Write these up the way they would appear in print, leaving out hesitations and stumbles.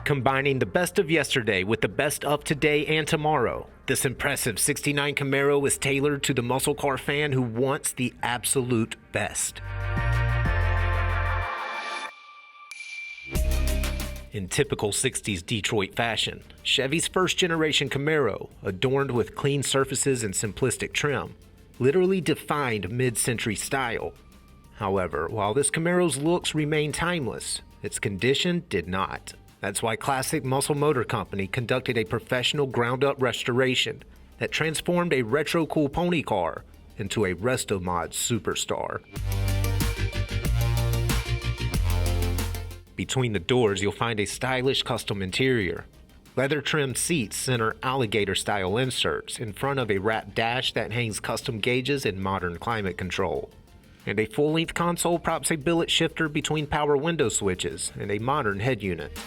Combining the best of yesterday with the best of today and tomorrow, this impressive 69 Camaro is tailored to the muscle car fan who wants the absolute best. In typical 60s Detroit fashion, Chevy's first-generation Camaro, adorned with clean surfaces and simplistic trim, literally defined mid-century style. However, while this Camaro's looks remain timeless, its condition did not. That's why Classic Muscle Motor Company conducted a professional ground-up restoration that transformed a retro-cool pony car into a Restomod superstar. Between the doors, you'll find a stylish custom interior. Leather-trimmed seats center alligator-style inserts in front of a wrapped dash that hangs custom gauges and modern climate control. And a full-length console props a billet shifter between power window switches and a modern head unit.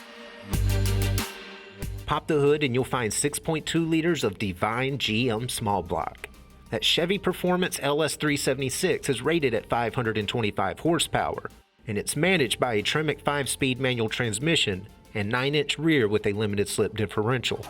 Pop the hood and you'll find 6.2 liters of divine GM small block. That Chevy Performance LS376 is rated at 525 horsepower, and it's managed by a Tremec 5-speed manual transmission and 9-inch rear with a limited slip differential.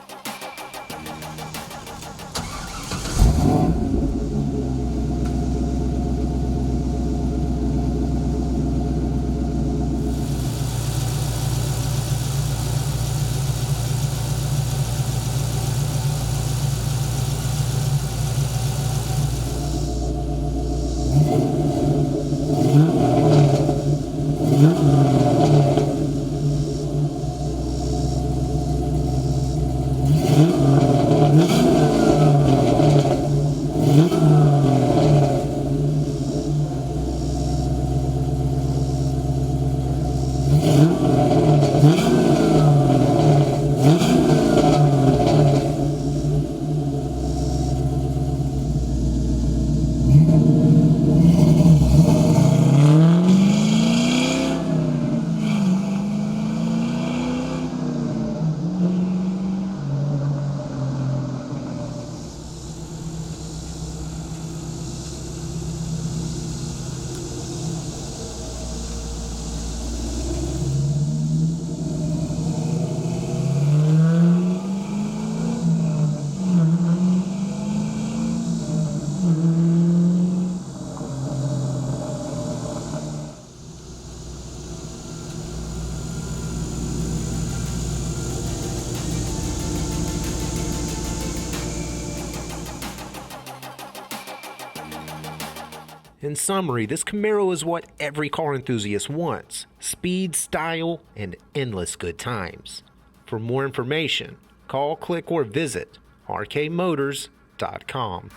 In summary, this Camaro is what every car enthusiast wants: speed, style, and endless good times. For more information, call, click, or visit rkmotors.com.